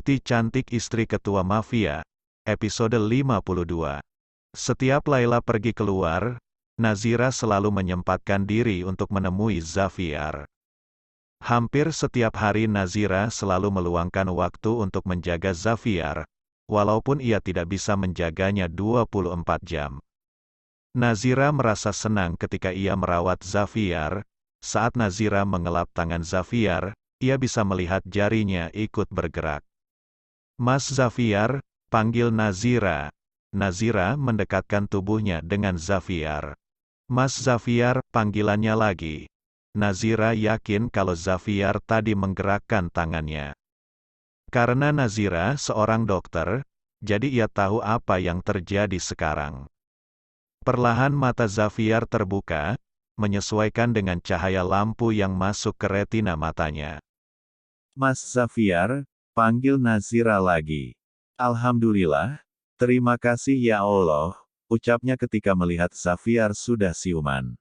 Cuti cantik istri ketua mafia, episode 52. Setiap Laila pergi keluar, Nazira selalu menyempatkan diri untuk menemui Zafiar. Hampir setiap hari Nazira selalu meluangkan waktu untuk menjaga Zafiar, walaupun ia tidak bisa menjaganya 24 jam. Nazira merasa senang ketika ia merawat Zafiar. Saat Nazira mengelap tangan Zafiar, ia bisa melihat jarinya ikut bergerak. "Mas Zafiar," panggil Nazira. Nazira mendekatkan tubuhnya dengan Zafiar. "Mas Zafiar," panggilannya lagi. Nazira yakin kalau Zafiar tadi menggerakkan tangannya. Karena Nazira seorang dokter, jadi ia tahu apa yang terjadi sekarang. Perlahan mata Zafiar terbuka, menyesuaikan dengan cahaya lampu yang masuk ke retina matanya. "Mas Zafiar," panggil Nazira lagi. "Alhamdulillah, terima kasih ya Allah," ucapnya ketika melihat Zafiar sudah siuman.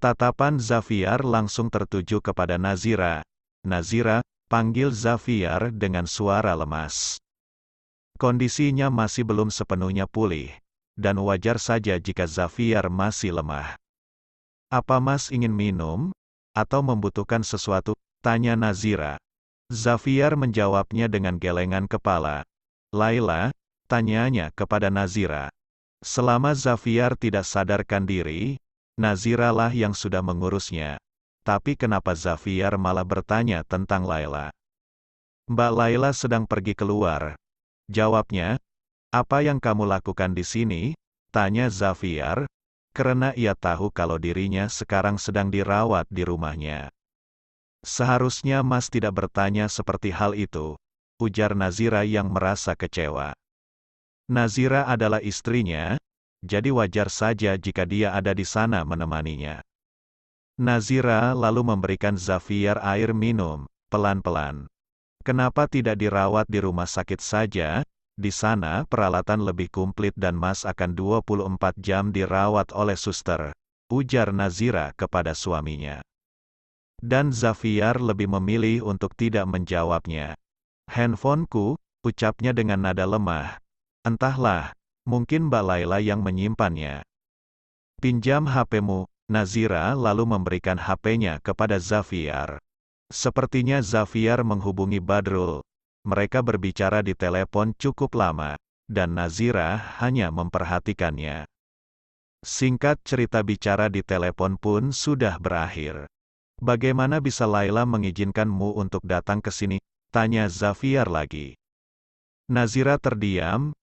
Tatapan Zafiar langsung tertuju kepada Nazira. "Nazira," panggil Zafiar dengan suara lemas. Kondisinya masih belum sepenuhnya pulih, dan wajar saja jika Zafiar masih lemah. "Apa Mas ingin minum? Atau membutuhkan sesuatu?" tanya Nazira. Zafiar menjawabnya dengan gelengan kepala. "Laila," tanyanya kepada Nazira. Selama Zafiar tidak sadarkan diri, Nazira lah yang sudah mengurusnya. Tapi kenapa Zafiar malah bertanya tentang Laila? "Mbak Laila sedang pergi keluar," jawabnya. "Apa yang kamu lakukan di sini?" tanya Zafiar, karena ia tahu kalau dirinya sekarang sedang dirawat di rumahnya. "Seharusnya Mas tidak bertanya seperti hal itu," ujar Nazira yang merasa kecewa. Nazira adalah istrinya, jadi wajar saja jika dia ada di sana menemaninya. Nazira lalu memberikan Zafiar air minum, pelan-pelan. "Kenapa tidak dirawat di rumah sakit saja? Di sana peralatan lebih komplit dan Mas akan 24 jam dirawat oleh suster," ujar Nazira kepada suaminya. Dan Zafiar lebih memilih untuk tidak menjawabnya. "Handphoneku," ucapnya dengan nada lemah. "Entahlah, mungkin Mbak Laila yang menyimpannya." "Pinjam HP-mu," Nazira lalu memberikan HP-nya kepada Zafiar. Sepertinya Zafiar menghubungi Badrul. Mereka berbicara di telepon cukup lama, dan Nazira hanya memperhatikannya. Singkat cerita bicara di telepon pun sudah berakhir. "Bagaimana bisa Laila mengizinkanmu untuk datang ke sini?" tanya Zafiar lagi. Nazira terdiam.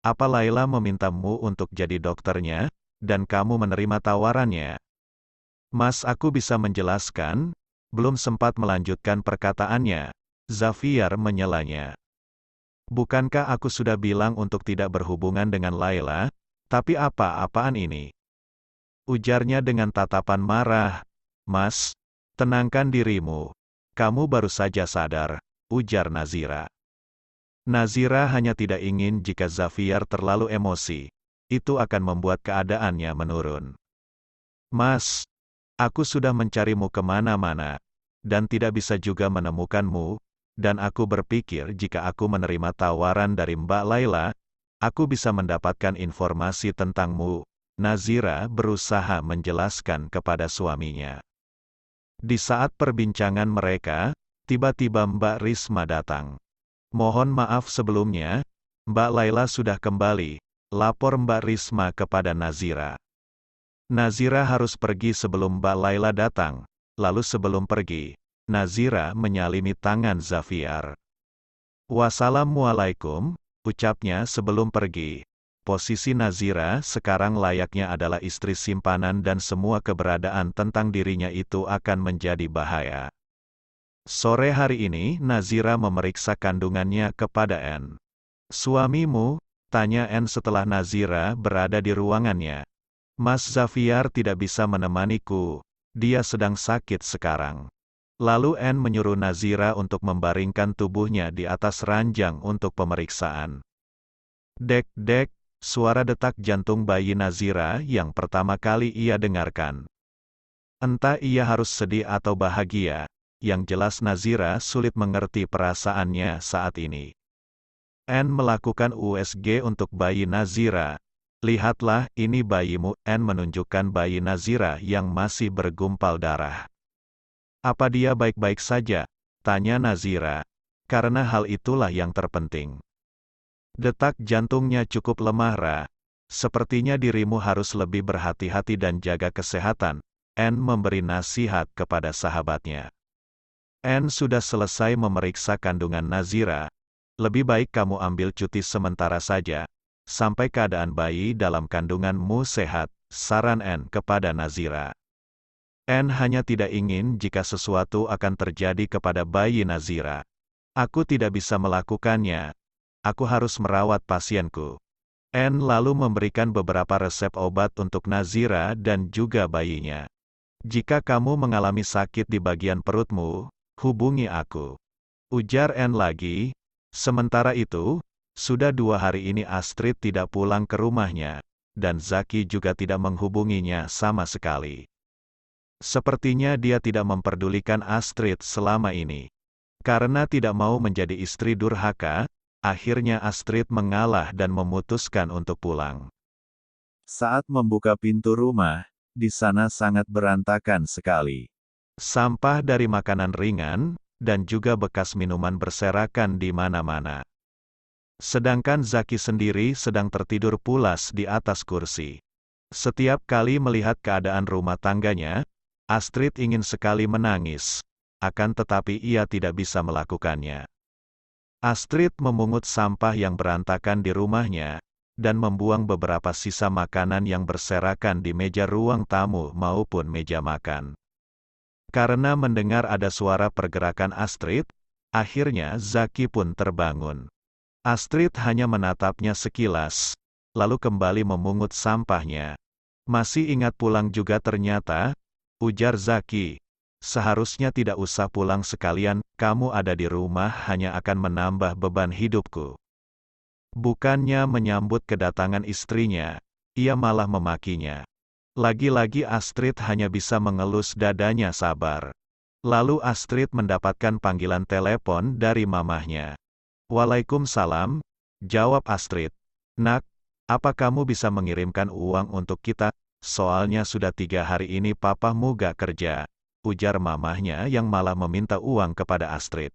"Apa Laila memintamu untuk jadi dokternya, dan kamu menerima tawarannya?" "Mas, aku bisa menjelaskan." Belum sempat melanjutkan perkataannya, Zafiar menyelanya. "Bukankah aku sudah bilang untuk tidak berhubungan dengan Laila? Tapi apa-apaan ini?" ujarnya dengan tatapan marah. "Mas, tenangkan dirimu. Kamu baru saja sadar," ujar Nazira. Nazira hanya tidak ingin jika Zafiar terlalu emosi. Itu akan membuat keadaannya menurun. "Mas, aku sudah mencarimu kemana-mana, dan tidak bisa juga menemukanmu, dan aku berpikir jika aku menerima tawaran dari Mbak Laila, aku bisa mendapatkan informasi tentangmu." Nazira berusaha menjelaskan kepada suaminya. Di saat perbincangan mereka, tiba-tiba Mbak Risma datang. "Mohon maaf sebelumnya, Mbak Laila sudah kembali," lapor Mbak Risma kepada Nazira. Nazira harus pergi sebelum Mbak Laila datang. Lalu sebelum pergi, Nazira menyalimi tangan Zafiar. "Wassalamualaikum," ucapnya sebelum pergi. Posisi Nazira sekarang layaknya adalah istri simpanan dan semua keberadaan tentang dirinya itu akan menjadi bahaya. Sore hari ini Nazira memeriksa kandungannya kepada N. "Suamimu?" tanya N setelah Nazira berada di ruangannya. "Mas Zafiar tidak bisa menemaniku. Dia sedang sakit sekarang." Lalu N menyuruh Nazira untuk membaringkan tubuhnya di atas ranjang untuk pemeriksaan. Dek-dek, suara detak jantung bayi Nazira yang pertama kali ia dengarkan. Entah ia harus sedih atau bahagia, yang jelas Nazira sulit mengerti perasaannya saat ini. Anne melakukan USG untuk bayi Nazira. Lihatlah, ini bayimu. Anne menunjukkan bayi Nazira yang masih bergumpal darah. Apa dia baik-baik saja? Tanya Nazira. Karena hal itulah yang terpenting. Detak jantungnya cukup lemah, Ra. Sepertinya dirimu harus lebih berhati-hati dan jaga kesehatan. Anne memberi nasihat kepada sahabatnya. Anne sudah selesai memeriksa kandungan Nazira. Lebih baik kamu ambil cuti sementara saja, sampai keadaan bayi dalam kandunganmu sehat, saran Anne kepada Nazira. Anne hanya tidak ingin jika sesuatu akan terjadi kepada bayi Nazira. Aku tidak bisa melakukannya. Aku harus merawat pasienku. Anne lalu memberikan beberapa resep obat untuk Nazira dan juga bayinya. Jika kamu mengalami sakit di bagian perutmu, hubungi aku. Ujar Anne lagi. Sementara itu, sudah 2 hari ini Astrid tidak pulang ke rumahnya, dan Zaki juga tidak menghubunginya sama sekali. Sepertinya dia tidak memperdulikan Astrid selama ini. Karena tidak mau menjadi istri durhaka, akhirnya Astrid mengalah dan memutuskan untuk pulang. Saat membuka pintu rumah, di sana sangat berantakan sekali. Sampah dari makanan ringan, dan juga bekas minuman berserakan di mana-mana. Sedangkan Zaki sendiri sedang tertidur pulas di atas kursi. Setiap kali melihat keadaan rumah tangganya, Astrid ingin sekali menangis, akan tetapi ia tidak bisa melakukannya. Astrid memungut sampah yang berantakan di rumahnya, dan membuang beberapa sisa makanan yang berserakan di meja ruang tamu maupun meja makan. Karena mendengar ada suara pergerakan Astrid, akhirnya Zaki pun terbangun. Astrid hanya menatapnya sekilas, lalu kembali memungut sampahnya. Masih ingat pulang juga ternyata, ujar Zaki. Seharusnya tidak usah pulang sekalian, kamu ada di rumah hanya akan menambah beban hidupku. Bukannya menyambut kedatangan istrinya, ia malah memakinya. Lagi-lagi Astrid hanya bisa mengelus dadanya sabar. Lalu Astrid mendapatkan panggilan telepon dari mamahnya. Waalaikumsalam, jawab Astrid. Nak, apa kamu bisa mengirimkan uang untuk kita? Soalnya sudah 3 hari ini papamu gak kerja. Ujar mamahnya yang malah meminta uang kepada Astrid.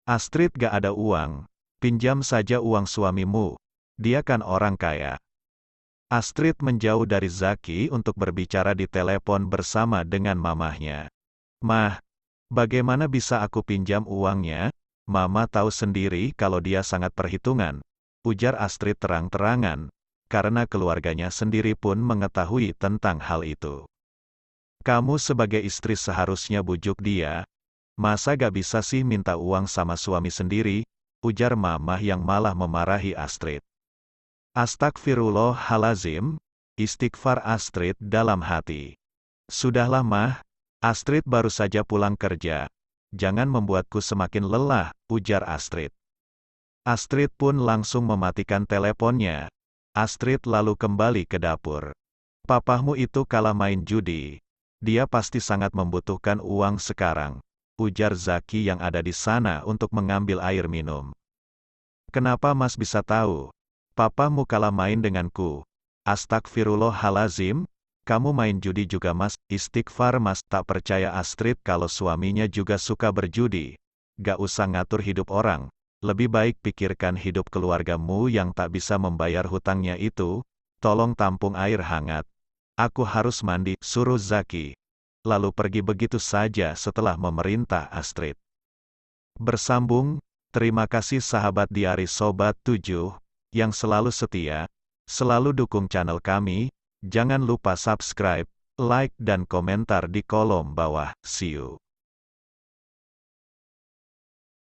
Astrid gak ada uang, pinjam saja uang suamimu, dia kan orang kaya. Astrid menjauh dari Zaki untuk berbicara di telepon bersama dengan mamahnya. Mah, bagaimana bisa aku pinjam uangnya? Mama tahu sendiri kalau dia sangat perhitungan, ujar Astrid terang-terangan, karena keluarganya sendiri pun mengetahui tentang hal itu. Kamu sebagai istri seharusnya bujuk dia. Masa gak bisa sih minta uang sama suami sendiri? Ujar mamah yang malah memarahi Astrid. Astagfirullahalazim, istighfar Astrid dalam hati. Sudahlah mah, Astrid baru saja pulang kerja. Jangan membuatku semakin lelah, ujar Astrid. Astrid pun langsung mematikan teleponnya. Astrid lalu kembali ke dapur. Papahmu itu kalah main judi. Dia pasti sangat membutuhkan uang sekarang, ujar Zaki yang ada di sana untuk mengambil air minum. Kenapa Mas bisa tahu? Papamu kalah main denganku. Astagfirullahalazim, kamu main judi juga Mas? Istighfar Mas. Tak percaya Astrid kalau suaminya juga suka berjudi. Gak usah ngatur hidup orang, lebih baik pikirkan hidup keluargamu yang tak bisa membayar hutangnya itu. Tolong tampung air hangat. Aku harus mandi, suruh Zaki. Lalu pergi begitu saja setelah memerintah Astrid. Bersambung, terima kasih sahabat Diari Sobat 7, yang selalu setia, selalu dukung channel kami, jangan lupa subscribe, like dan komentar di kolom bawah, see you.